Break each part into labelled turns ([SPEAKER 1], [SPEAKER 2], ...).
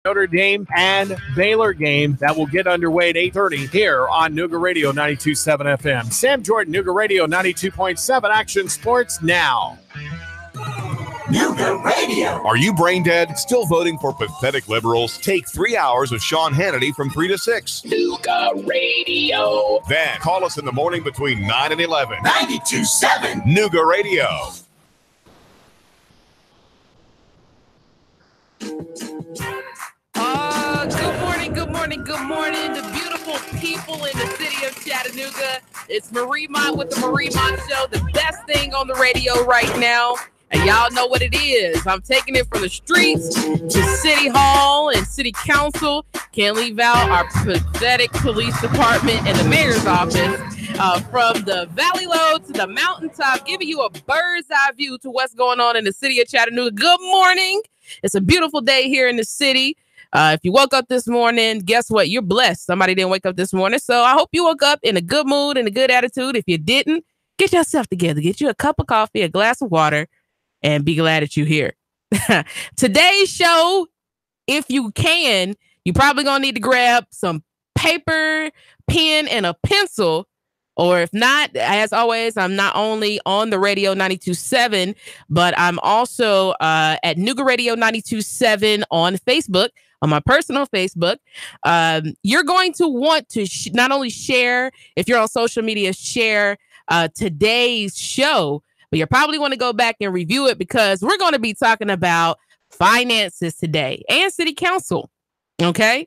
[SPEAKER 1] Notre Dame and Baylor game that will get underway at 8:30 here on Nooga Radio 92.7 FM. Sam Jordan, Nooga Radio 92.7 Action Sports Now.
[SPEAKER 2] Nooga Radio.
[SPEAKER 3] Are you brain dead? Still voting for pathetic liberals? Take 3 hours of Sean Hannity from 3 to 6.
[SPEAKER 2] Nooga Radio.
[SPEAKER 3] Then call us in the morning between 9 and 11.
[SPEAKER 2] 92.7
[SPEAKER 3] Nooga Radio.
[SPEAKER 4] Good morning to beautiful people in the city of Chattanooga. It's Marie Mott with the Marie Mott Show, the best thing on the radio right now. And y'all know what it is. I'm taking it from the streets to City Hall and City Council. Can't leave out our pathetic police department and the mayor's office. From the Valley Low to the mountaintop, giving you a bird's eye view to what's going on in the city of Chattanooga. Good morning. It's a beautiful day here in the city. If you woke up this morning, guess what? You're blessed. Somebody didn't wake up this morning. So I hope you woke up in a good mood and a good attitude. If you didn't, get yourself together. Get you a cup of coffee, a glass of water, and be glad that you're here. Today's show, if you can, you're probably going to need to grab some paper, pen, and a pencil. Or if not, as always, I'm not only on the radio 92.7, but I'm also at Nooga Radio 92.7 on Facebook, on my personal Facebook. You're going to want to not only share, if you're on social media, share today's show, but you probably want to go back and review it because we're going to be talking about finances today and city council. Okay.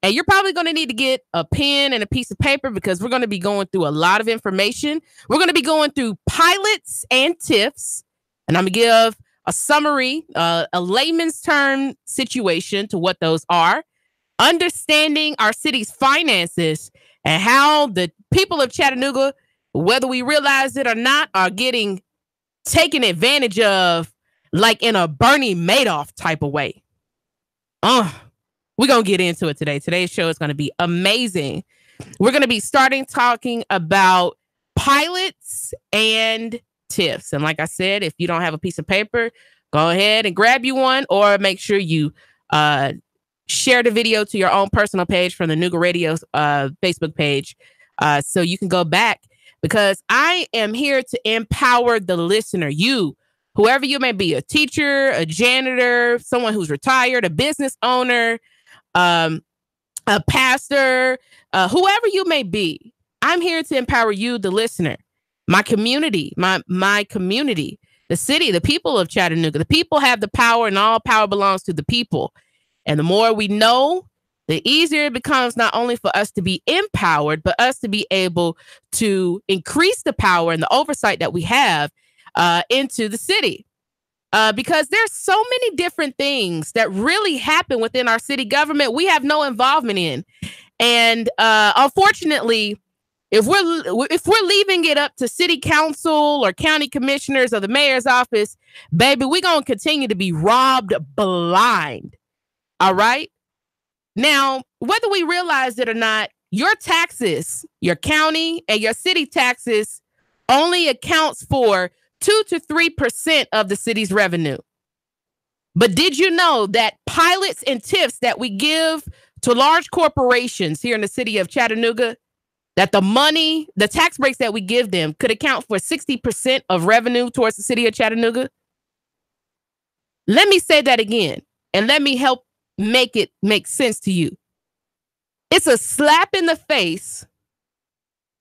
[SPEAKER 4] And you're probably going to need to get a pen and a piece of paper because we're going to be going through a lot of information. We're going to be going through pilots and TIFs. And I'm going to give a summary, a layman's term situation to what those are. Understanding our city's finances and how the people of Chattanooga, whether we realize it or not, are getting taken advantage of like in a Bernie Madoff type of way. We're going to get into it today. Today's show is going to be amazing. We're going to be starting talking about pilots and TIFs. And like I said, if you don't have a piece of paper, go ahead and grab you one or make sure you share the video to your own personal page from the Nooga Radio Facebook page so you can go back because I am here to empower the listener, you, whoever you may be, a teacher, a janitor, someone who's retired, a business owner, a pastor, whoever you may be. I'm here to empower you, the listener, my community, my community, the city, the people of Chattanooga. The people have the power and all power belongs to the people. And the more we know, the easier it becomes not only for us to be empowered, but us to be able to increase the power and the oversight that we have into the city. Because there's so many different things that really happen within our city government we have no involvement in. And unfortunately, if we're leaving it up to city council or county commissioners or the mayor's office, baby, we're going to continue to be robbed blind. All right. Now, whether we realize it or not, your taxes, your county and your city taxes only accounts for 2 to 3% of the city's revenue. But did you know that pilots and TIFs that we give to large corporations here in the city of Chattanooga, that the money, the tax breaks that we give them could account for 60% of revenue towards the city of Chattanooga? Let me say that again, and let me help make it make sense to you. It's a slap in the face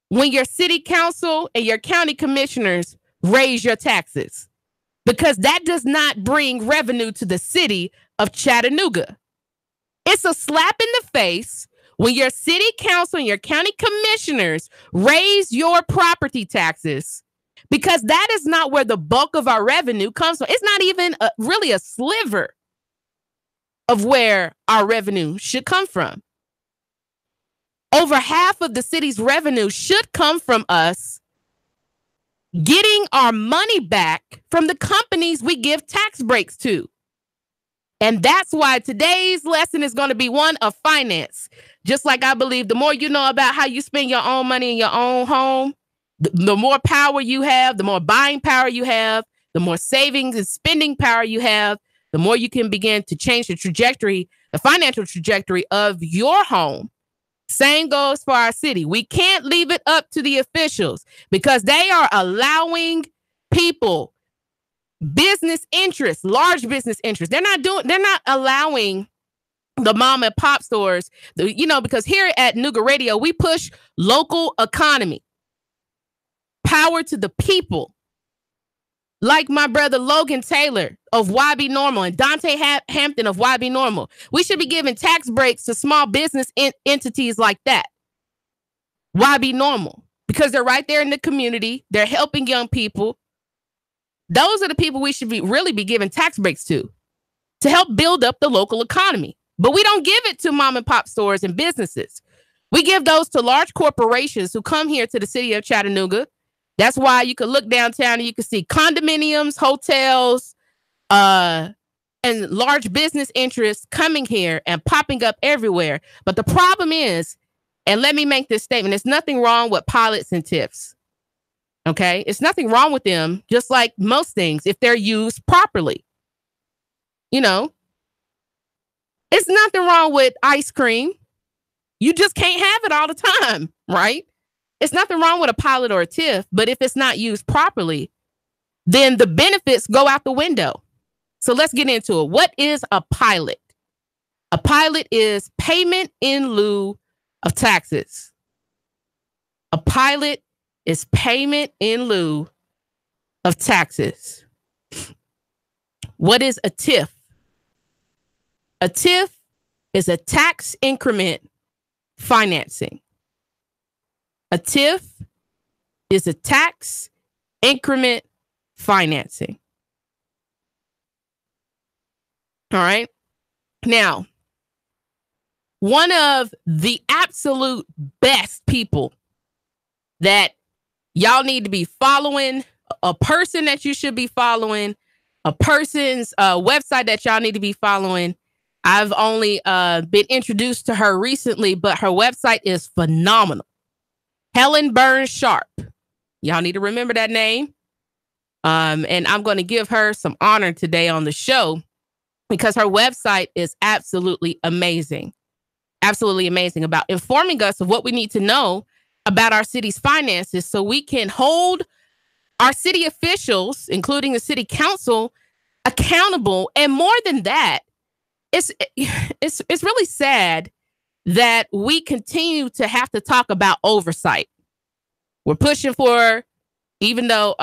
[SPEAKER 4] when your city council and your county commissioners raise your taxes, because that does not bring revenue to the city of Chattanooga. It's a slap in the face when your city council and your county commissioners raise your property taxes, because that is not where the bulk of our revenue comes from. It's not even really a sliver of where our revenue should come from. Over half of the city's revenue should come from us getting our money back from the companies we give tax breaks to. And that's why today's lesson is going to be one of finance. Just like I believe the more you know about how you spend your own money in your own home, the more power you have, the more buying power you have, the more savings and spending power you have, the more you can begin to change the trajectory, the financial trajectory of your home. Same goes for our city. We can't leave it up to the officials because they are allowing people, business interests, large business interests. They're not allowing the mom and pop stores, because here at Nooga Radio, we push local economy, power to the people. Like my brother Logan Taylor of YB Normal and Dante Hampton of YB Normal. We should be giving tax breaks to small business entities like that. YB Normal. Because they're right there in the community. They're helping young people. Those are the people we should really be giving tax breaks to help build up the local economy. But we don't give it to mom and pop stores and businesses. We give those to large corporations who come here to the city of Chattanooga. That's why you can look downtown and you can see condominiums, hotels, and large business interests coming here and popping up everywhere. But the problem is, and let me make this statement, there's nothing wrong with pilots and TIFs. Okay? It's nothing wrong with them, just like most things, if they're used properly. It's nothing wrong with ice cream. You just can't have it all the time, right? It's nothing wrong with a pilot or a TIF, but if it's not used properly, then the benefits go out the window. So let's get into it. What is a pilot? A pilot is payment in lieu of taxes. A pilot is payment in lieu of taxes. What is a TIF? A TIF is a tax increment financing. A TIF is a tax increment financing. All right. Now, one of the absolute best people that y'all need to be following, a person that you should be following, a person's website that y'all need to be following. I've only been introduced to her recently, but her website is phenomenal. Helen Burns Sharp. Y'all need to remember that name. And I'm going to give her some honor today on the show because her website is absolutely amazing. Absolutely amazing about informing us of what we need to know about our city's finances so we can hold our city officials, including the city council, accountable. And more than that, it's really sad that we continue to have to talk about oversight. We're pushing for, even though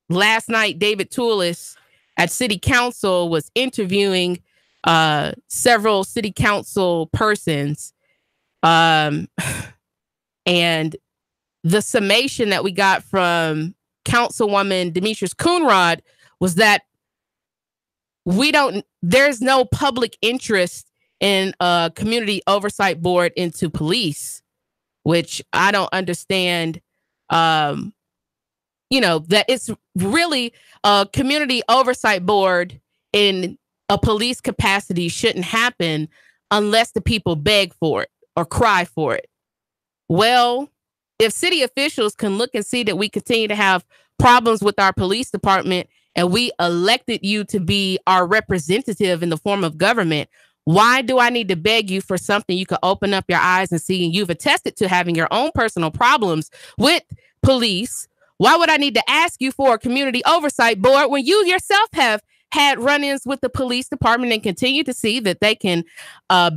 [SPEAKER 4] last night David Toulis at City Council was interviewing several City Council persons, and the summation that we got from Councilwoman Demetrius Coonrod was that there's no public interest in a community oversight board into police, which I don't understand. That it's really a community oversight board in a police capacity shouldn't happen unless the people beg for it or cry for it. Well, if city officials can look and see that we continue to have problems with our police department and we elected you to be our representative in the form of government, why do I need to beg you for something you could open up your eyes and see? And you've attested to having your own personal problems with police. Why would I need to ask you for a community oversight board when you yourself have had run-ins with the police department and continue to see that they can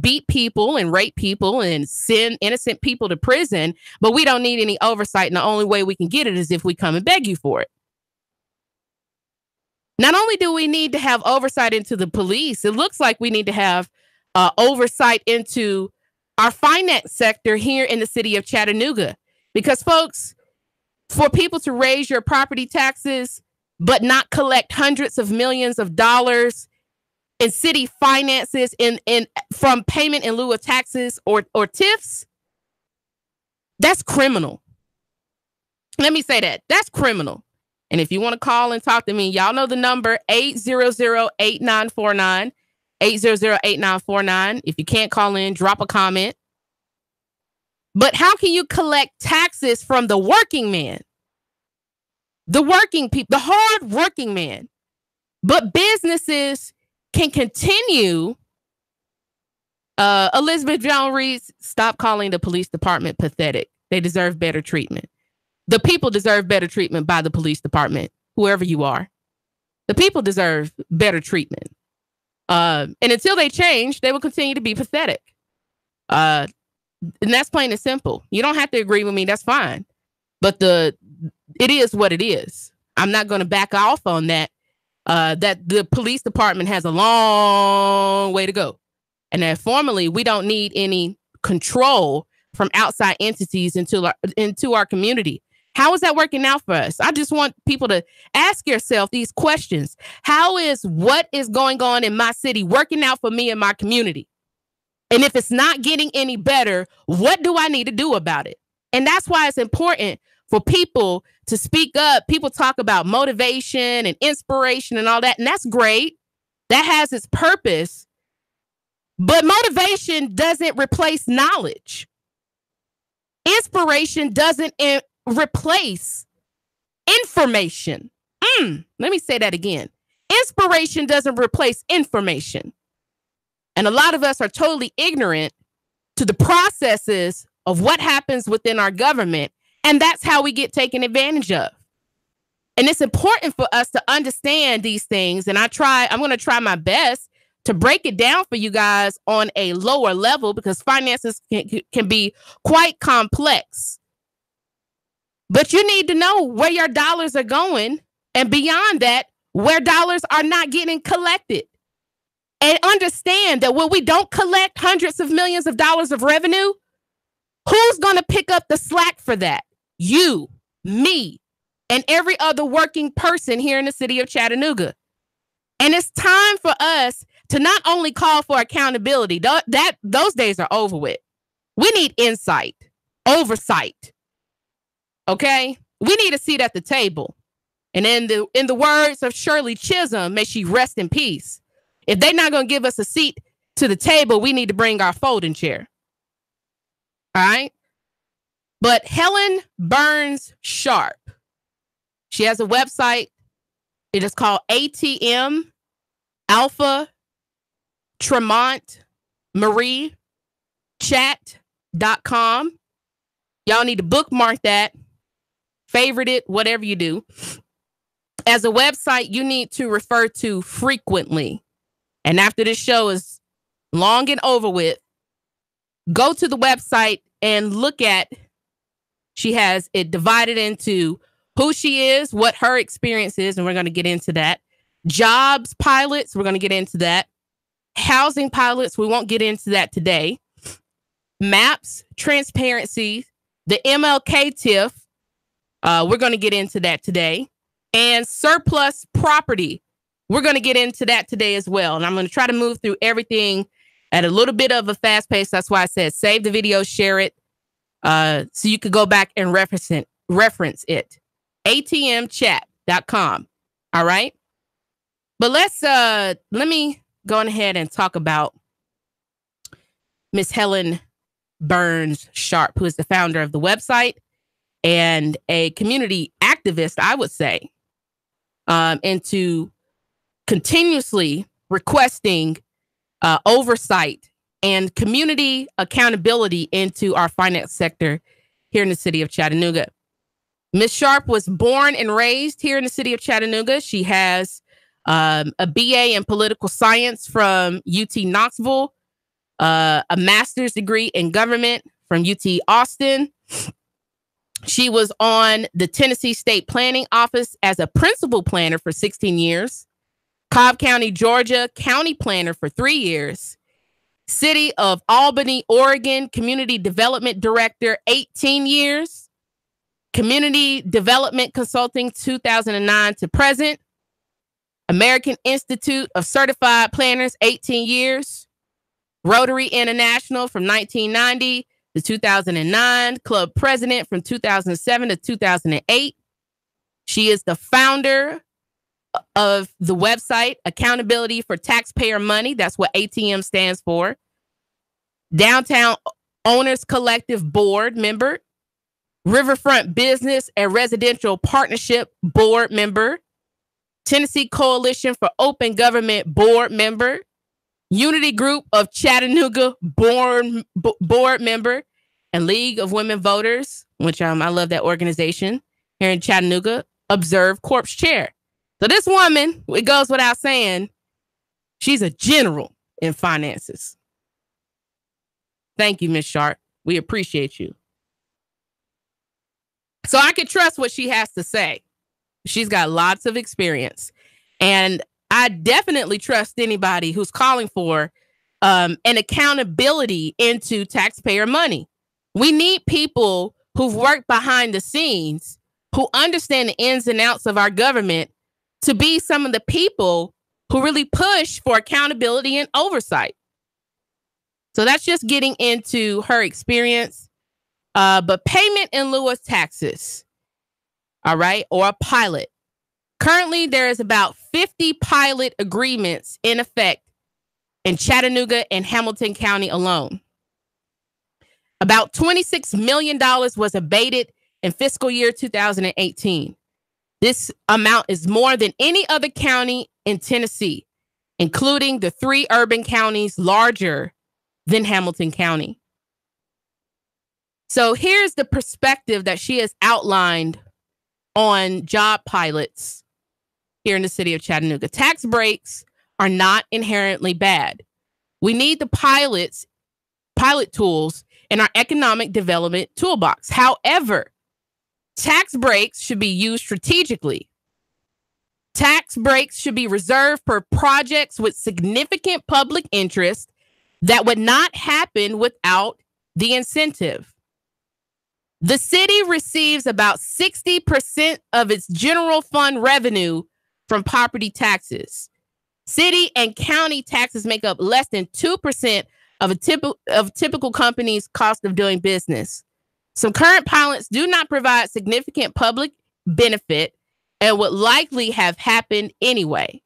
[SPEAKER 4] beat people and rape people and send innocent people to prison, but we don't need any oversight, and the only way we can get it is if we come and beg you for it. Not only do we need to have oversight into the police, it looks like we need to have oversight into our finance sector here in the city of Chattanooga. Because, folks, for people to raise your property taxes but not collect hundreds of millions of dollars in city finances from payment in lieu of taxes or TIFs, that's criminal. Let me say that. That's criminal. And if you want to call and talk to me, y'all know the number 800-8949, 800-8949. If you can't call in, drop a comment. But how can you collect taxes from the working man, the working people, the hard working man, But businesses can continue. Elizabeth Jones reads, stop calling the police department pathetic. They deserve better treatment. The people deserve better treatment by the police department, whoever you are. The people deserve better treatment. And until they change, they will continue to be pathetic. And that's plain and simple. You don't have to agree with me. That's fine. But it is what it is. I'm not going to back off on that. That the police department has a long way to go. And that formally, we don't need any control from outside entities into our community. How is that working out for us? I just want people to ask yourself these questions. How is what is going on in my city working out for me and my community? And if it's not getting any better, what do I need to do about it? And that's why it's important for people to speak up. People talk about motivation and inspiration and all that, and that's great. That has its purpose. But motivation doesn't replace knowledge. Inspiration doesn't replace information. Let me say that again. Inspiration doesn't replace information. And a lot of us are totally ignorant to the processes of what happens within our government. And that's how we get taken advantage of. And it's important for us to understand these things. And I'm going to try my best to break it down for you guys on a lower level, because finances can be quite complex. But you need to know where your dollars are going, and beyond that, where dollars are not getting collected. And understand that when we don't collect hundreds of millions of dollars of revenue, who's going to pick up the slack for that? You, me, and every other working person here in the city of Chattanooga. And it's time for us to not only call for accountability, those days are over with. We need insight, oversight. Okay? We need a seat at the table. And in the words of Shirley Chisholm, may she rest in peace. If they're not going to give us a seat to the table, we need to bring our folding chair. All right? But Helen Burns Sharp, she has a website. It is called ATM Alpha Tremont Marie Chat.com. Y'all need to bookmark that, favorite it, whatever you do. As a website, you need to refer to frequently. And after this show is long and over with, go to the website and look at, she has it divided into who she is, what her experience is, and we're going to get into that. Jobs pilots, we're going to get into that. Housing pilots, we won't get into that today. Maps, transparency, the MLK TIF, we're going to get into that today. And surplus property, we're going to get into that today as well. And I'm going to try to move through everything at a little bit of a fast pace. That's why I said save the video, share it, so you could go back and reference it. ATMchat.com. All right. But let me go ahead and talk about Miss Helen Burns Sharp, who is the founder of the website and a community activist, I would say, into continuously requesting oversight and community accountability into our finance sector here in the city of Chattanooga. Ms. Sharp was born and raised here in the city of Chattanooga. She has a BA in political science from UT Knoxville, a master's degree in government from UT Austin. She was on the Tennessee State Planning Office as a principal planner for 16 years, Cobb County, Georgia, county planner for 3 years, City of Albany, Oregon, community development director, 18 years, community development consulting, 2009 to present, American Institute of Certified Planners, 18 years, Rotary International from 1990 to 2009, club president from 2007 to 2008. She is the founder of the website Accountability for Taxpayer Money. That's what ATM stands for. Downtown Owners Collective Board member, Riverfront Business and Residential Partnership Board member, Tennessee Coalition for Open Government board member, Unity Group of Chattanooga board member, and League of Women Voters, which I love that organization here in Chattanooga, Observe Corps chair. So this woman, it goes without saying, she's a general in finances. Thank you, Ms. Sharp. We appreciate you. So I can trust what she has to say. She's got lots of experience. And I definitely trust anybody who's calling for an accountability into taxpayer money. We need people who've worked behind the scenes, who understand the ins and outs of our government, to be some of the people who really push for accountability and oversight. So that's just getting into her experience. But payment in lieu of taxes, all right, or a pilot. Currently, there is about 50 pilot agreements in effect in Chattanooga and Hamilton County alone. About $26 million was abated in fiscal year 2018. This amount is more than any other county in Tennessee, including the 3 urban counties larger than Hamilton County. So here's the perspective that she has outlined on job pilots here in the city of Chattanooga. Tax breaks are not inherently bad. We need the pilot tools in our economic development toolbox. However, tax breaks should be used strategically. Tax breaks should be reserved for projects with significant public interest that would not happen without the incentive. The city receives about 60% of its general fund revenue from property taxes. City and county taxes make up less than 2% of a typical company's cost of doing business. Some current pilots do not provide significant public benefit and would likely have happened anyway.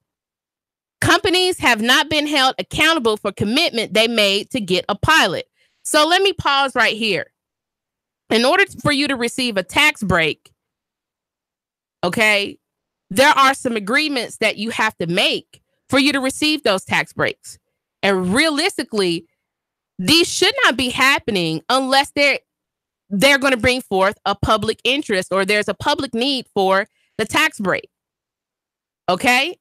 [SPEAKER 4] Companies have not been held accountable for commitment they made to get a pilot. So let me pause right here. In order for you to receive a tax break, okay, there are some agreements that you have to make for you to receive those tax breaks. And realistically, these should not be happening unless they're going to bring forth a public interest or there's a public need for the tax break. Okay?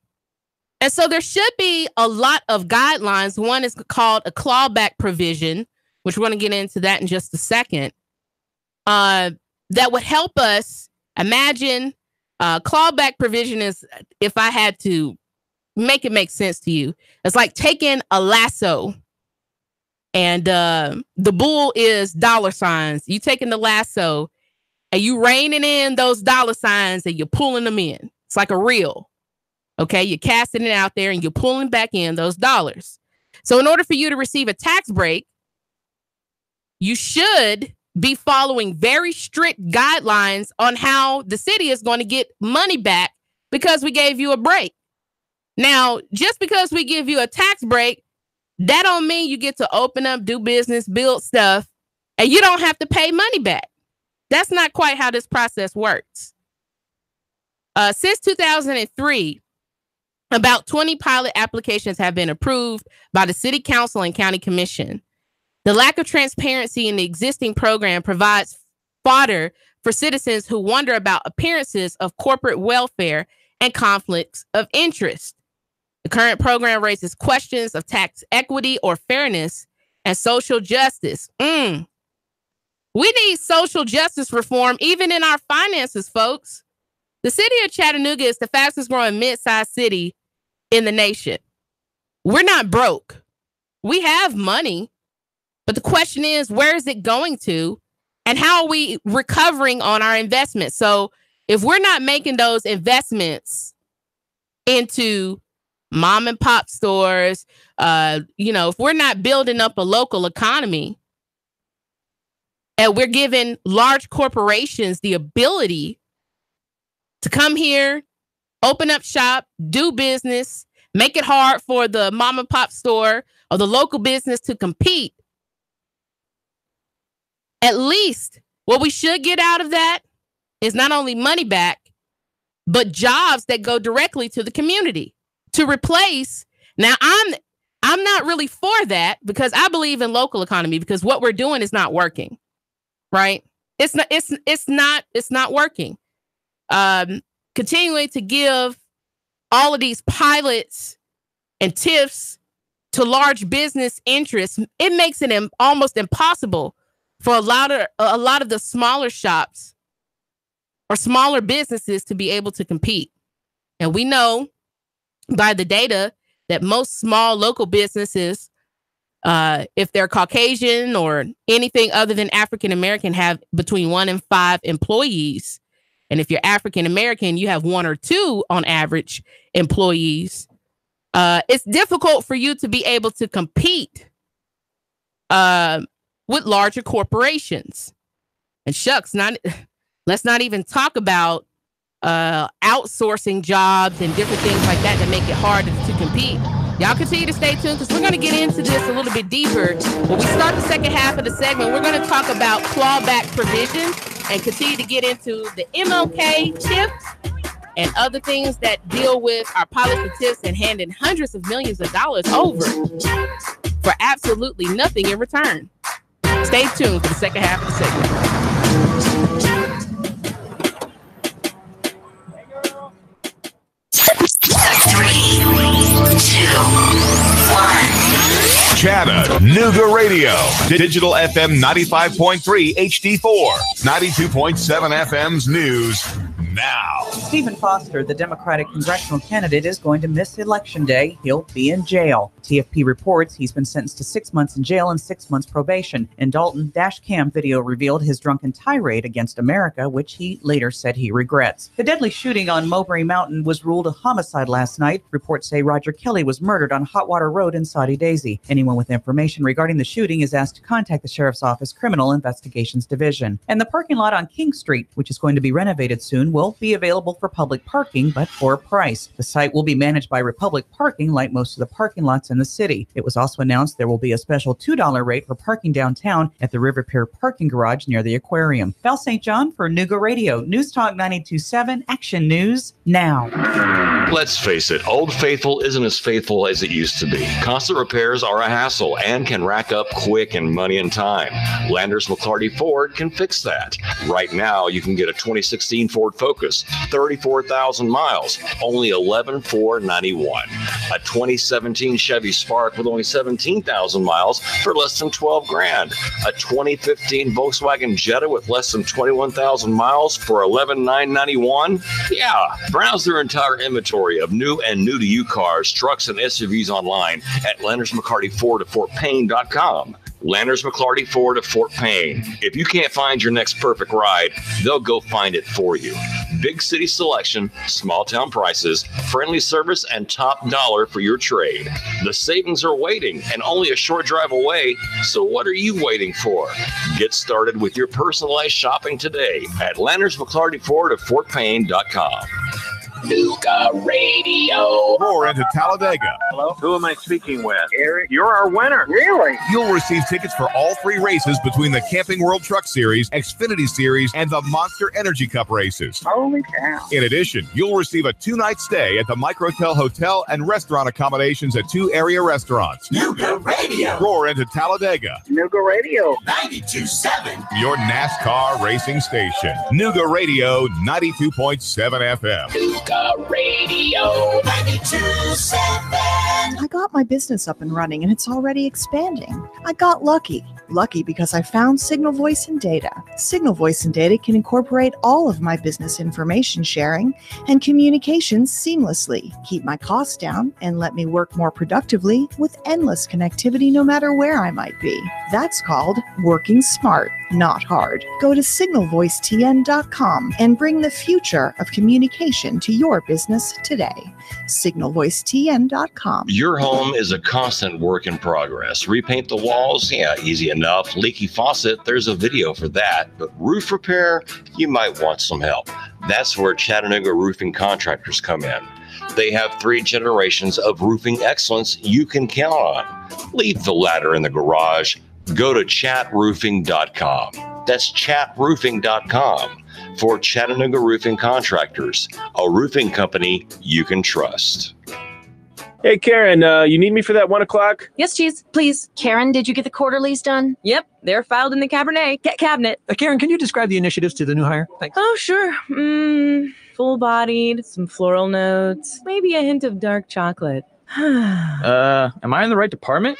[SPEAKER 4] And so there should be a lot of guidelines. One is called a clawback provision, which we're going to get into that in just a second. That would help us imagine clawback provision is, if I had to make it make sense to you, it's like taking a lasso and the bull is dollar signs. You taking the lasso and you reining in those dollar signs and you're pulling them in. It's like a reel. Okay, you're casting it out there and you're pulling back in those dollars. So in order for you to receive a tax break, you should be following very strict guidelines on how the city is going to get money back because we gave you a break. Now, just because we give you a tax break, that don't mean you get to open up, do business, build stuff, and you don't have to pay money back. That's not quite how this process works. Since 2003, about 20 pilot applications have been approved by the City Council and County Commission. The lack of transparency in the existing program provides fodder for citizens who wonder about appearances of corporate welfare and conflicts of interest. The current program raises questions of tax equity or fairness and social justice. We need social justice reform even in our finances, folks. The city of Chattanooga is the fastest growing mid-sized city in the nation. We're not broke. We have money. But the question is, where is it going to? And how are we recovering on our investments? So if we're not making those investments into mom and pop stores, if we're not building up a local economy and we're giving large corporations the ability to come here, open up shop, do business, make it hard for the mom and pop store or the local business to compete, at least what we should get out of that is not only money back, but jobs that go directly to the community to replace. Now, I'm not really for that because I believe in local economy because what we're doing is not working, right? It's not working. Continuing to give all of these pilots and TIFs to large business interests, it makes it almost impossible for a lot of the smaller shops or smaller businesses to be able to compete. And we know by the data that most small local businesses, if they're Caucasian or anything other than African American, have between 1 and 5 employees. And if you're African American, you have 1 or 2 on average employees. It's difficult for you to be able to compete with larger corporations. And shucks, let's not even talk about outsourcing jobs and different things like that make it hard to compete. Y'all continue to stay tuned because we're going to get into this a little bit deeper. When we start the second half of the segment, we're going to talk about clawback provisions and continue to get into the MLK tips and other things that deal with our policy tips and handing hundreds of millions of dollars over for absolutely nothing in return. Stay tuned for the second half of the segment.
[SPEAKER 2] 3, 2, 1.
[SPEAKER 3] Chattanooga Radio. Digital FM 95.3 HD4. 92.7 FM's news now.
[SPEAKER 5] Stephen Foster, the Democratic congressional candidate, is going to miss Election Day. He'll be in jail. TFP reports he's been sentenced to 6 months in jail and 6 months probation. In Dalton, dash cam video revealed his drunken tirade against America, which he later said he regrets. The deadly shooting on Mowbray Mountain was ruled a homicide last night. Reports say Roger Kelly was murdered on Hotwater Road in Saudi Daisy. Anyone with information regarding the shooting is asked to contact the Sheriff's Office Criminal Investigations Division. And the parking lot on King Street, which is going to be renovated soon, will be available for public parking, but for a price. The site will be managed by Republic Parking, like most of the parking lots in the city. It was also announced there will be a special $2 rate for parking downtown at the River Pier parking garage near the aquarium. Val St. John for Nooga Radio. News Talk 92.7, Action News now.
[SPEAKER 6] Let's face it, Old Faithful isn't as faithful as it used to be. Constant repairs are a hassle and can rack up quick and money and time. Landers McClarty Ford can fix that. Right now, you can get a 2016 Ford Focus, 34,000 miles, only $11,491. A 2017 Chevy Spark with only 17,000 miles for less than $12,000. A 2015 Volkswagen Jetta with less than 21,000 miles for $11,991. Yeah, browse their entire inventory of new and new-to-you cars, trucks, and SUVs online at Landers McCarty Ford at FortPayne.com. Landers McClarty Ford of Fort Payne. If you can't find your next perfect ride, they'll go find it for you. Big city selection, small town prices, friendly service, and top dollar for your trade. The savings are waiting and only a short drive away, so what are you waiting for? Get started with your personalized shopping today at Landers McClarty Ford of FortPayne.com.
[SPEAKER 2] Nooga Radio.
[SPEAKER 3] Roar into Talladega.
[SPEAKER 7] Hello? Who am I speaking with? Eric. You're our winner. Really?
[SPEAKER 3] You'll receive tickets for all 3 races between the Camping World Truck Series, Xfinity Series, and the Monster Energy Cup races.
[SPEAKER 7] Holy cow.
[SPEAKER 3] In addition, you'll receive a 2-night stay at the Microtel Hotel and restaurant accommodations at 2 area restaurants.
[SPEAKER 2] Nooga Radio.
[SPEAKER 3] Roar into Talladega.
[SPEAKER 7] Nooga Radio.
[SPEAKER 2] 92.7.
[SPEAKER 3] Your NASCAR racing station. Nooga Radio 92.7 FM.
[SPEAKER 2] Nooga Radio 92.7.
[SPEAKER 8] I got my business up and running and it's already expanding. I got lucky. Lucky because I found Signal Voice and Data. Signal Voice and Data can incorporate all of my business information sharing and communications seamlessly, keep my costs down, and let me work more productively with endless connectivity no matter where I might be. That's called working smart, not hard. Go to signalvoicetn.com and bring the future of communication to your business today. signalvoicetn.com.
[SPEAKER 6] Your home is a constant work in progress. Repaint the walls? Yeah, easy enough. Leaky faucet? There's a video for that. But roof repair? You might want some help. That's where Chattanooga roofing contractors come in. They have 3 generations of roofing excellence you can count on. Leave the ladder in the garage. Go to chatroofing.com. That's chatroofing.com. for Chattanooga roofing contractors, a roofing company you can trust.
[SPEAKER 7] Hey, Karen, you need me for that 1 o'clock?
[SPEAKER 9] Yes, Cheese, please.
[SPEAKER 10] Karen, did you get the quarterlies done?
[SPEAKER 9] Yep, they're filed in the cabinet.
[SPEAKER 11] Karen, can you describe the initiatives to the new hire? Thanks.
[SPEAKER 9] Oh, sure. Full-bodied, some floral notes, maybe a hint of dark chocolate.
[SPEAKER 11] Am I in the right department?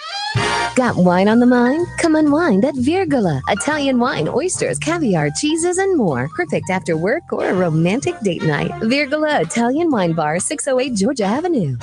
[SPEAKER 12] Got wine on the mind? Come unwind at Virgola. Italian wine, oysters, caviar, cheeses, and more. Perfect after work or a romantic date night. Virgola Italian Wine Bar, 608 Georgia Avenue.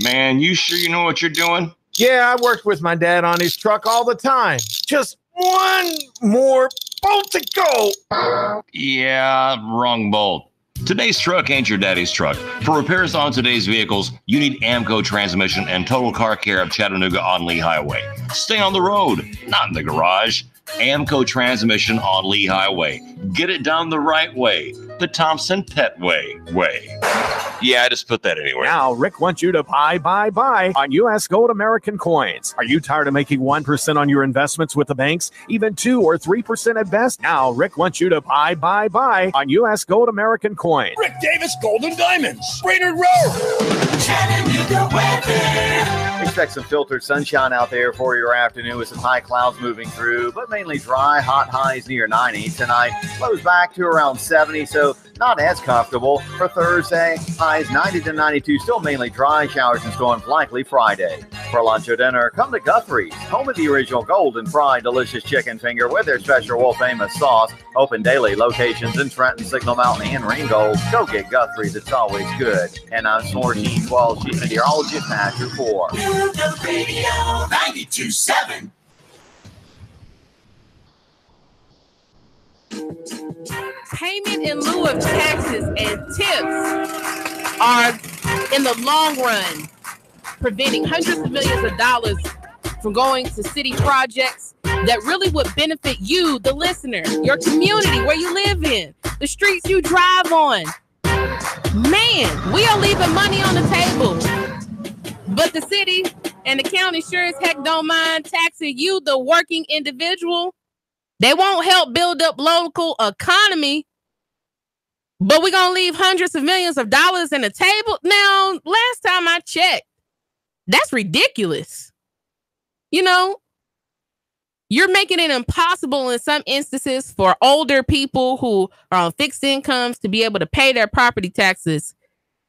[SPEAKER 6] Man, you sure you know what you're doing?
[SPEAKER 1] Yeah, I worked with my dad on his truck all the time. Just one more bolt to go.
[SPEAKER 6] Yeah, wrong bolt. Today's truck ain't your daddy's truck. For repairs on today's vehicles, you need Amco Transmission and Total Car Care of Chattanooga on Lee Highway. Stay on the road, not in the garage. Amco Transmission on Lee Highway. Get it done the right way. The Thompson Pet way. Yeah, I just put that anywhere.
[SPEAKER 1] Now, Rick wants you to buy on U.S. Gold American coins. Are you tired of making 1% on your investments with the banks? Even 2 or 3% at best? Now, Rick wants you to buy on U.S. Gold American coins.
[SPEAKER 2] Rick Davis Gold and Diamonds, Brainerd Road, Chattanooga weather.
[SPEAKER 13] Expect some filtered sunshine out there for your afternoon with some high clouds moving through, but mainly dry, hot highs near 90 tonight. Lows back to around 70, so not as comfortable. For Thursday, highs 90 to 92, still mainly dry, showers and storms likely Friday. For lunch or dinner, come to Guthrie's, home of the original golden fried delicious chicken finger with their special world famous sauce. Open daily, locations in Trenton, Signal Mountain, and Ringgold. Go get Guthrie's, it's always good. And I'm Snorty 12, Chief Meteorologist, Matthew 4.
[SPEAKER 2] Nooga Radio 92.7.
[SPEAKER 4] Payment in lieu of taxes and tips are, in the long run, preventing hundreds of millions of dollars from going to city projects that really would benefit you, the listener, your community, where you live in, the streets you drive on. Man, we are leaving money on the table. But the city and the county sure as heck don't mind taxing you, the working individual. They won't help build up local economy, but we're going to leave hundreds of millions of dollars in the table. Now, last time I checked, that's ridiculous. You know, you're making it impossible in some instances for older people who are on fixed incomes to be able to pay their property taxes.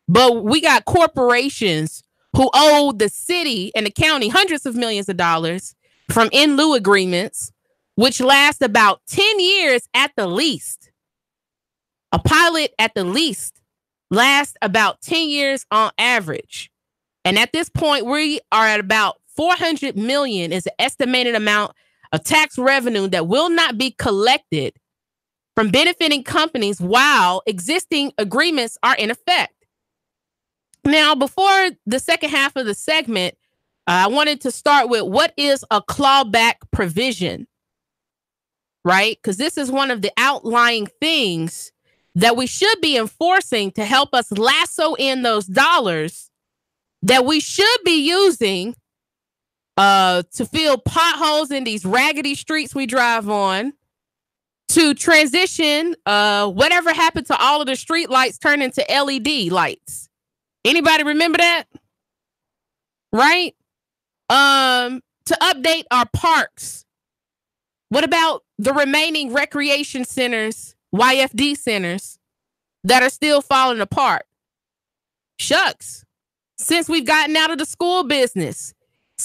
[SPEAKER 4] But we got corporations who owe the city and the county hundreds of millions of dollars from in lieu agreements, which last about 10 years at the least. A pilot at the least lasts about 10 years on average. And at this point, we are at about 400 million is the estimated amount of tax revenue that will not be collected from benefiting companies while existing agreements are in effect. Now, before the second half of the segment, I wanted to start with what is a clawback provision, right? Because this is one of the outlying things that we should be enforcing to help us lasso in those dollars that we should be using to fill potholes in these raggedy streets we drive on, to transition whatever happened to all of the street lights turn into LED lights. Anybody remember that? Right? To update our parks. What about the remaining recreation centers, YFD centers, that are still falling apart? Shucks. Since we've gotten out of the school business,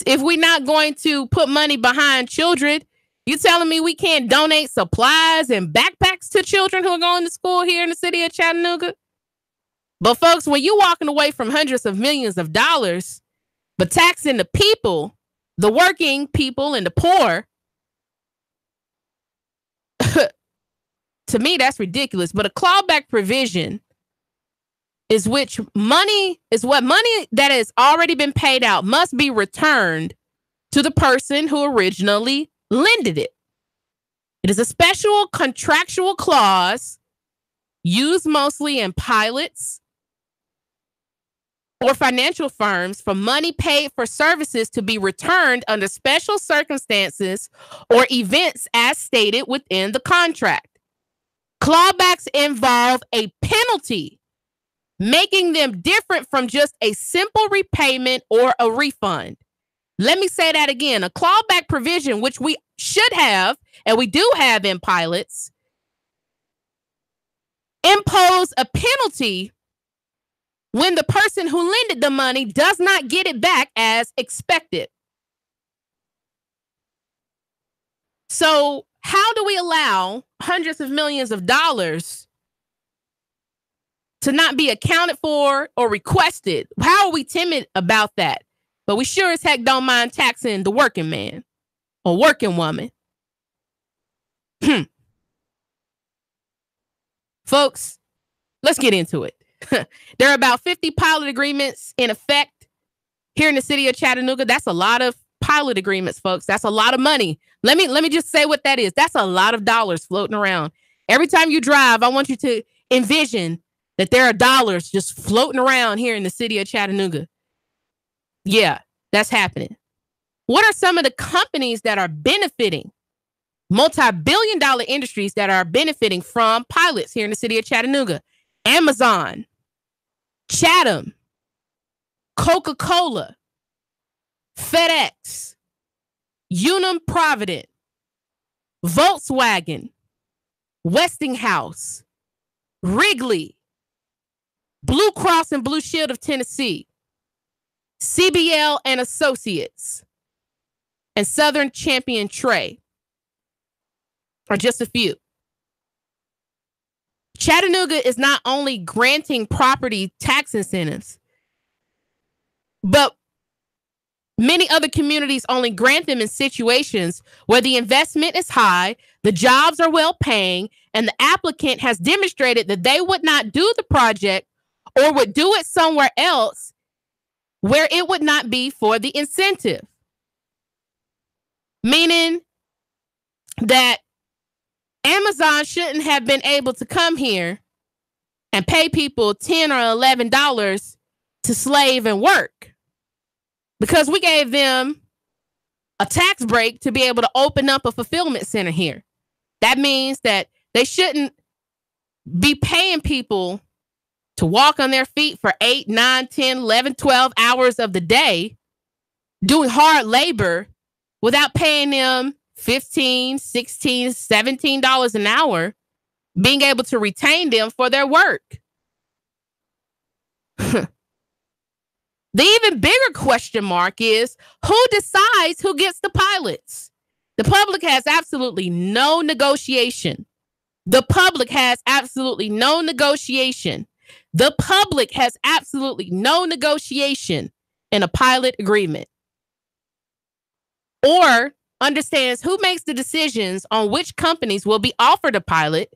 [SPEAKER 4] if we're not going to put money behind children, you telling me we can't donate supplies and backpacks to children who are going to school here in the city of Chattanooga? But folks, when you're walking away from hundreds of millions of dollars, but taxing the people, the working people and the poor, to me, that's ridiculous. But a clawback provision is what money that has already been paid out must be returned to the person who originally lended it. It is a special contractual clause used mostly in pilots or financial firms for money paid for services to be returned under special circumstances or events as stated within the contract. Clawbacks involve a penalty, making them different from just a simple repayment or a refund. Let me say that again. A clawback provision, which we should have, and we do have in pilots, impose a penalty when the person who lended the money does not get it back as expected. So how do we allow hundreds of millions of dollars to not be accounted for or requested? How are we timid about that? But we sure as heck don't mind taxing the working man or working woman. Folks, let's get into it. There are about 50 pilot agreements in effect here in the city of Chattanooga. That's a lot of pilot agreements, folks. That's a lot of money. Let me just say what that is. That's a lot of dollars floating around. Every time you drive, I want you to envision that there are dollars just floating around here in the city of Chattanooga. Yeah, that's happening. What are some of the companies that are benefiting, multi-billion-dollar industries that are benefiting from pilots here in the city of Chattanooga? Amazon, Chatham, Coca-Cola, FedEx, Unum Provident, Volkswagen, Westinghouse, Wrigley, Blue Cross and Blue Shield of Tennessee, CBL and Associates, and Southern Champion Trey are just a few. Chattanooga is not only granting property tax incentives, but many other communities only grant them in situations where the investment is high, the jobs are well paying, and the applicant has demonstrated that they would not do the project or would do it somewhere else where it would not be for the incentive. Meaning that Amazon shouldn't have been able to come here and pay people $10 or $11 to slave and work because we gave them a tax break to be able to open up a fulfillment center here. That means that they shouldn't be paying people to walk on their feet for 8, 9, 10, 11, 12 hours of the day doing hard labor without paying them $15, $16, $17 an hour, being able to retain them for their work. The even bigger question mark is who decides who gets the pilots? The public has absolutely no negotiation. The public has absolutely no negotiation. The public has absolutely no negotiation in a pilot agreement. Or understands who makes the decisions on which companies will be offered a pilot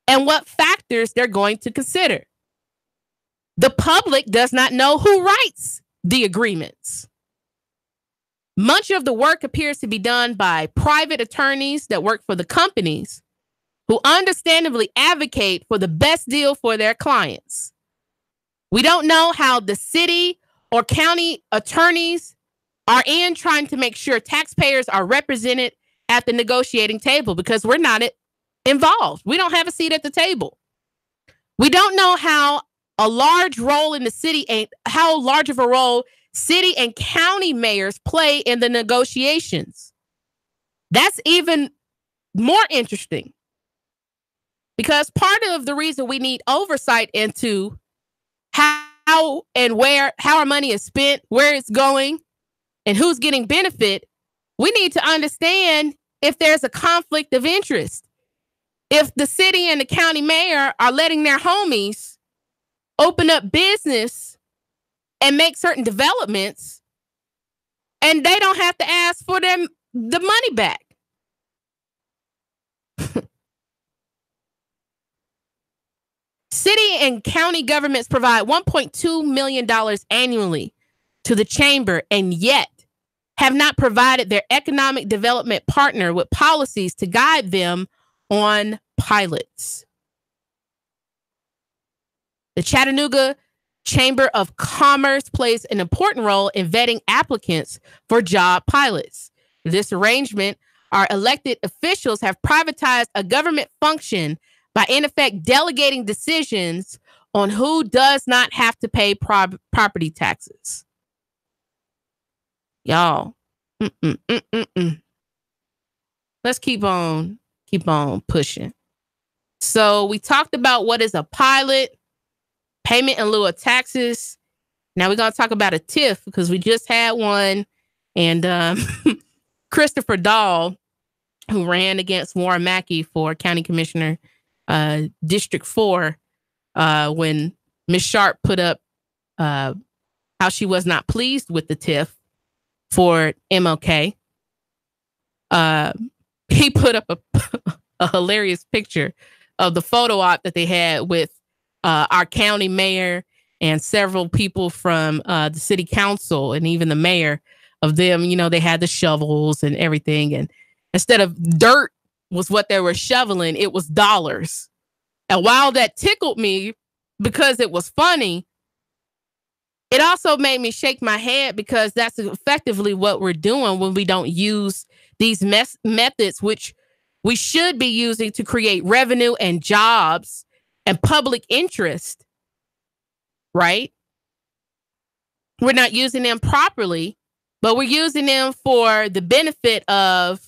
[SPEAKER 4] and what factors they're going to consider. The public does not know who writes the agreements. Much of the work appears to be done by private attorneys that work for the companies who understandably advocate for the best deal for their clients. We don't know how the city or county attorneys are in trying to make sure taxpayers are represented at the negotiating table because we're not involved. We don't have a seat at the table. We don't know how a large role in the city and how large of a role city and county mayors play in the negotiations. That's even more interesting because part of the reason we need oversight into how and where, how our money is spent, where it's going, and who's getting benefit, we need to understand if there's a conflict of interest. If the city and the county mayor are letting their homies open up business and make certain developments, and they don't have to ask for them the money back. City and county governments provide $1.2 million annually to the chamber, and yet have not provided their economic development partner with policies to guide them on pilots. The Chattanooga Chamber of Commerce plays an important role in vetting applicants for job pilots. This arrangement, our elected officials have privatized a government function by in effect delegating decisions on who does not have to pay property taxes. Y'all, let's keep on pushing. So we talked about what is a pilot, payment in lieu of taxes. Now we're going to talk about a TIF because we just had one. And Christopher Dahl, who ran against Warren Mackey for County Commissioner, District 4, when Ms. Sharp put up how she was not pleased with the TIF for MLK. He put up a hilarious picture of the photo op that they had with our county mayor and several people from the city council and even the mayor of them. You know, they had the shovels and everything. And instead of dirt was what they were shoveling, it was dollars. And while that tickled me because it was funny, it also made me shake my head because that's effectively what we're doing when we don't use these methods, which we should be using to create revenue and jobs and public interest, right? We're not using them properly, but we're using them for the benefit of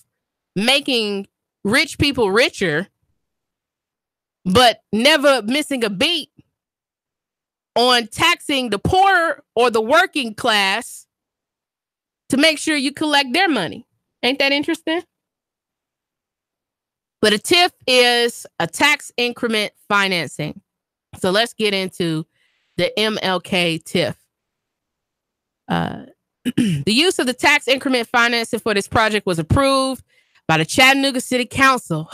[SPEAKER 4] making rich people richer, but never missing a beat on taxing the poor or the working class to make sure you collect their money. Ain't that interesting? But a TIF is a tax increment financing. So let's get into the MLK TIF. The use of the tax increment financing for this project was approved by the Chattanooga City Council,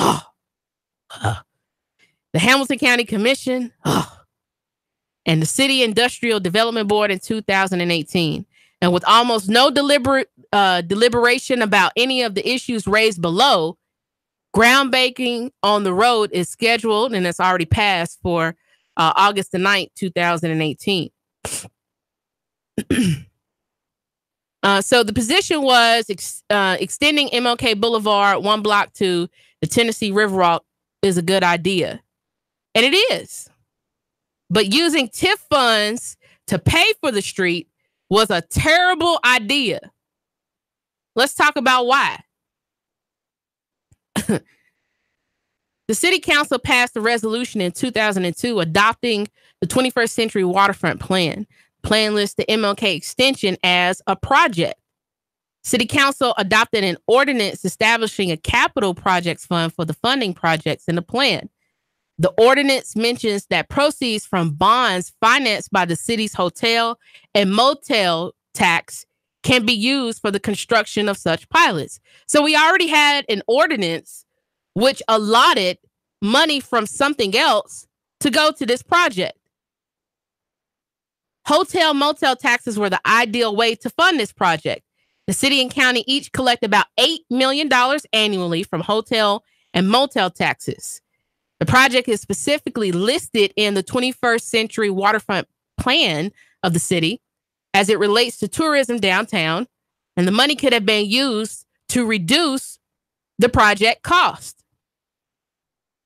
[SPEAKER 4] the Hamilton County Commission, and the City Industrial Development Board in 2018. And with almost no deliberation about any of the issues raised below, groundbreaking on the road is scheduled, and it's already passed for August the 9th, 2018. So the position was extending MLK Boulevard one block to the Tennessee Riverwalk is a good idea. And it is. But using TIF funds to pay for the street was a terrible idea. Let's talk about why. The City Council passed a resolution in 2002 adopting the 21st Century Waterfront Plan. Plan lists the MLK extension as a project. City Council adopted an ordinance establishing a capital projects fund for the funding projects in the plan. The ordinance mentions that proceeds from bonds financed by the city's hotel and motel tax can be used for the construction of such pilots. So we already had an ordinance which allotted money from something else to go to this project. Hotel motel taxes were the ideal way to fund this project. The city and county each collect about $8 million annually from hotel and motel taxes. The project is specifically listed in the 21st Century Waterfront Plan of the city as it relates to tourism downtown, and the money could have been used to reduce the project cost.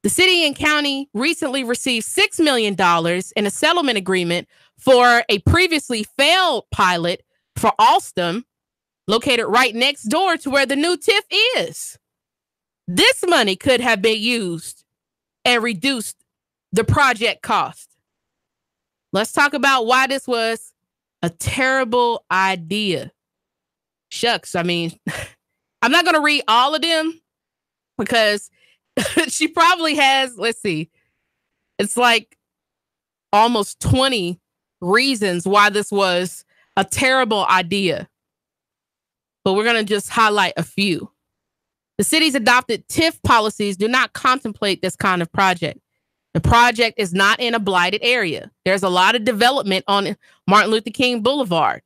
[SPEAKER 4] The city and county recently received $6 million in a settlement agreement for a previously failed pilot for Alstom, located right next door to where the new TIF is. This money could have been used and reduced the project cost. Let's talk about why this was a terrible idea. Shucks, I mean, I'm not going to read all of them because she probably has, let's see, it's like almost 20 reasons why this was a terrible idea. But we're going to just highlight a few. The city's adopted TIF policies do not contemplate this kind of project. The project is not in a blighted area. There's a lot of development on Martin Luther King Boulevard,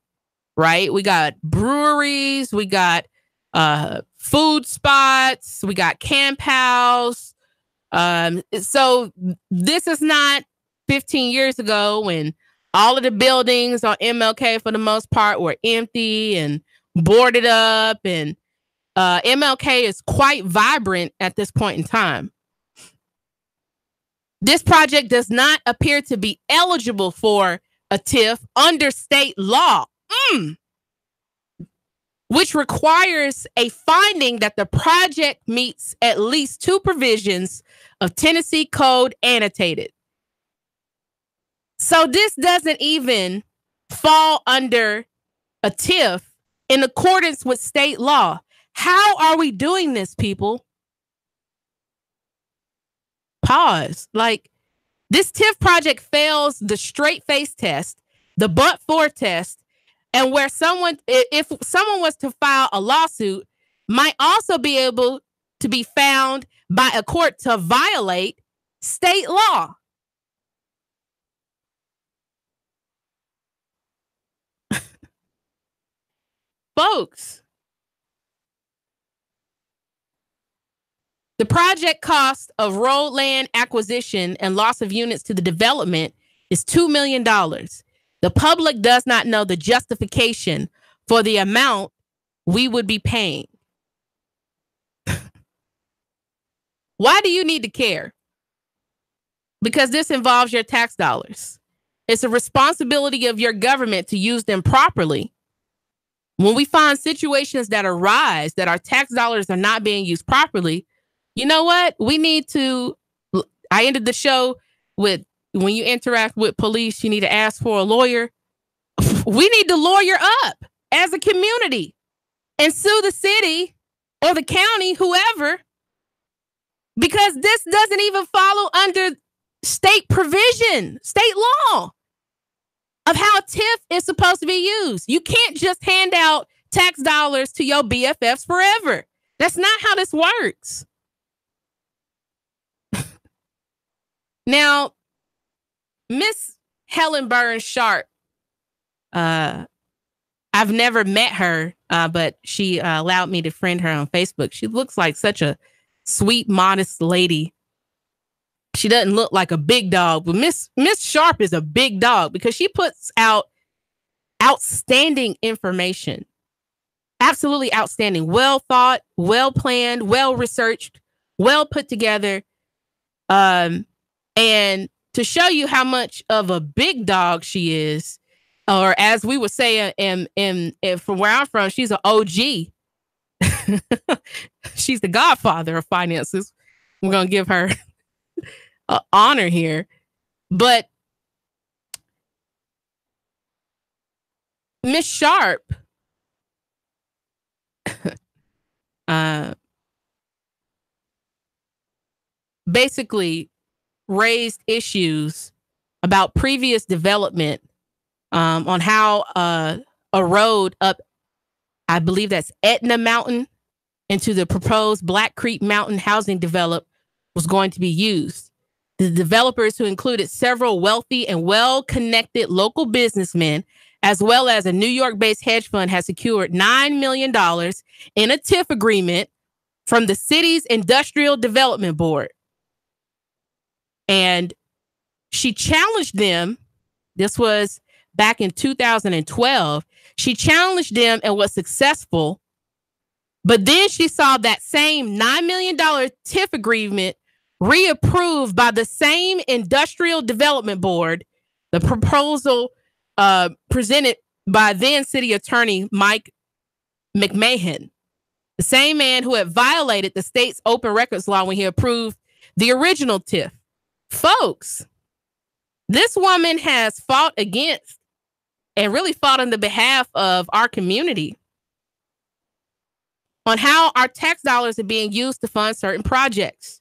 [SPEAKER 4] right? We got breweries, we got food spots, we got camp house. So this is not 15 years ago when all of the buildings on MLK for the most part were empty and boarded up, and MLK is quite vibrant at this point in time. This project does not appear to be eligible for a TIF under state law, which requires a finding that the project meets at least 2 provisions of Tennessee Code annotated. So this doesn't even fall under a TIF in accordance with state law. How are we doing this, people? Pause. Like, this TIF project fails the straight face test, the but-for test, and where if someone was to file a lawsuit, might also be able to be found by a court to violate state law. Folks, the project cost of road land acquisition and loss of units to the development is $2 million. The public does not know the justification for the amount we would be paying. Why do you need to care? Because this involves your tax dollars. It's a responsibility of your government to use them properly. When we find situations that arise that our tax dollars are not being used properly, you know what? We need to, I ended the show with, when you interact with police, you need to ask for a lawyer. We need to lawyer up as a community and sue the city or the county, whoever, because this doesn't even follow under state provision, state law of how a TIF is supposed to be used. You can't just hand out tax dollars to your BFFs forever. That's not how this works. Now, Miss Helen Burns Sharp, I've never met her, but she allowed me to friend her on Facebook. She looks like such a sweet, modest lady. She doesn't look like a big dog, but Miss Sharp is a big dog because she puts out outstanding information. Absolutely outstanding. Well thought, well planned, well researched, well put together. And to show you how much of a big dog she is, or as we would say in from where I'm from, she's an OG. She's the godfather of finances. We're going to give her honor here. But Miss Sharp basically raised issues about previous development on how a road up, I believe that's Etna Mountain, into the proposed Black Creek Mountain housing develop was going to be used. The developers, who included several wealthy and well-connected local businessmen, as well as a New York-based hedge fund, has secured $9 million in a TIF agreement from the city's Industrial Development Board. And she challenged them. This was back in 2012. She challenged them and was successful. But then she saw that same $9 million TIF agreement reapproved by the same Industrial Development Board, the proposal presented by then City Attorney Mike McMahon, the same man who had violated the state's open records law when he approved the original TIF. Folks, this woman has fought against and really fought on the behalf of our community on how our tax dollars are being used to fund certain projects.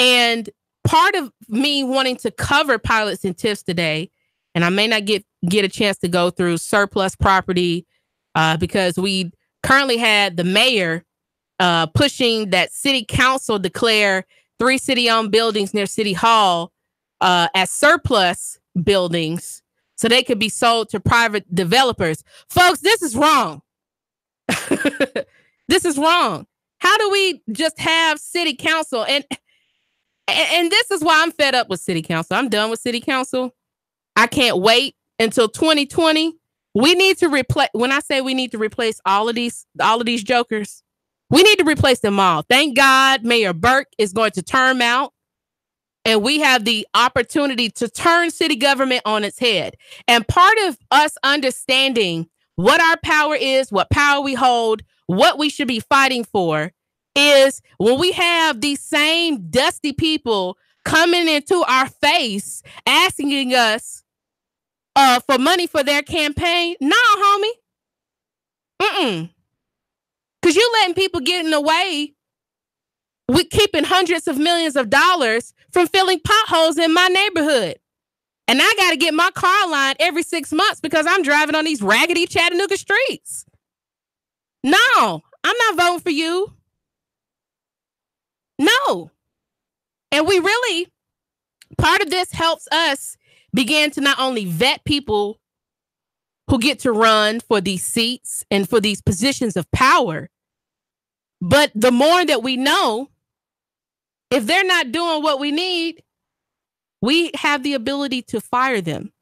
[SPEAKER 4] And part of me wanting to cover pilots and TIFs today, and I may not get a chance to go through surplus property because we currently had the mayor pushing that city council declare 3 city-owned buildings near City Hall as surplus buildings so they could be sold to private developers. Folks, this is wrong. This is wrong. How do we just have city council? And this is why I'm fed up with city council. I'm done with city council. I can't wait until 2020. We need to replace, when I say we need to replace all of these jokers, we need to replace them all. Thank God Mayor Burke is going to term out. and we have the opportunity to turn city government on its head. And part of us understanding what our power is, what power we hold, what we should be fighting for is when we have these same dusty people coming into our face asking us for money for their campaign. Nah, homie. Because you letting people getting away with keeping hundreds of millions of dollars from filling potholes in my neighborhood. And I got to get my car lined every 6 months because I'm driving on these raggedy Chattanooga streets. No, I'm not voting for you. No. And we really, part of this helps us begin to not only vet people who get to run for these seats and for these positions of power, but the more that we know, if they're not doing what we need, we have the ability to fire them.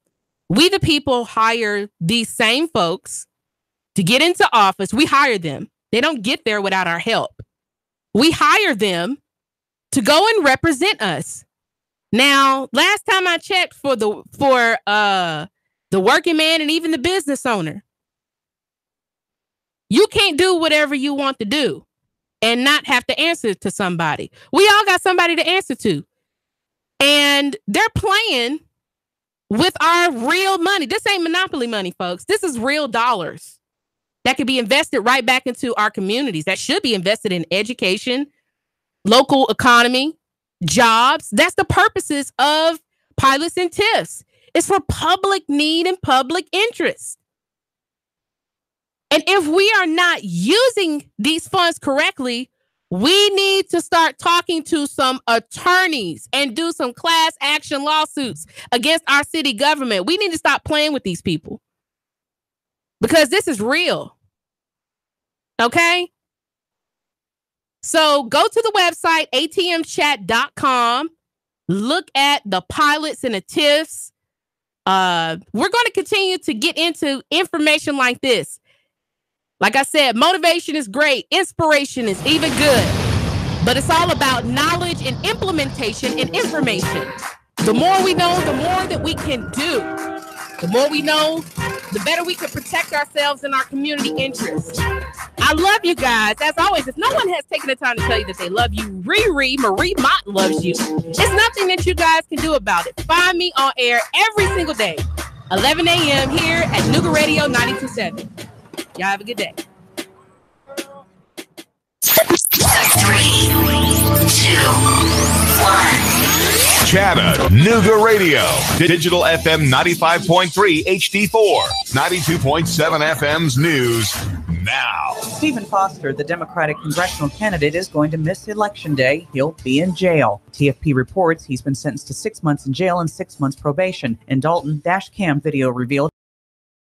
[SPEAKER 4] We, the people, hire these same folks to get into office. We hire them. They don't get there without our help. We hire them to go and represent us. Now, last time I checked for the working man and even the business owner, you can't do whatever you want to do and not have to answer to somebody. We all got somebody to answer to. And they're playing with our real money. This ain't monopoly money, folks. This is real dollars that could be invested right back into our communities, that should be invested in education, local economy, jobs. That's the purposes of pilots and TIFs. It's for public need and public interest. And if we are not using these funds correctly, we need to start talking to some attorneys and do some class action lawsuits against our city government. We need to stop playing with these people because this is real. Okay? So go to the website, atmchat.com. Look at the pilots and the TIFs. We're going to continue to get into information like this. Like I said, motivation is great. Inspiration is even good. But it's all about knowledge and implementation and information. The more we know, the more that we can do. The more we know, the better we can protect ourselves and our community interests. I love you guys. As always, if no one has taken the time to tell you that they love you, Marie Mott loves you. It's nothing that you guys can do about it. Find me on air every single day, 11 a.m. here at Chattanooga Radio 92.7. Y'all have a good day.
[SPEAKER 2] 3, 2, 1.
[SPEAKER 3] Chattanooga Radio. Digital FM 95.3 HD4. 92.7 FM's news now.
[SPEAKER 5] Stephen Foster, the Democratic congressional candidate, is going to miss Election Day. He'll be in jail. TFP reports he's been sentenced to 6 months in jail and 6 months probation. In Dalton, dash cam video revealed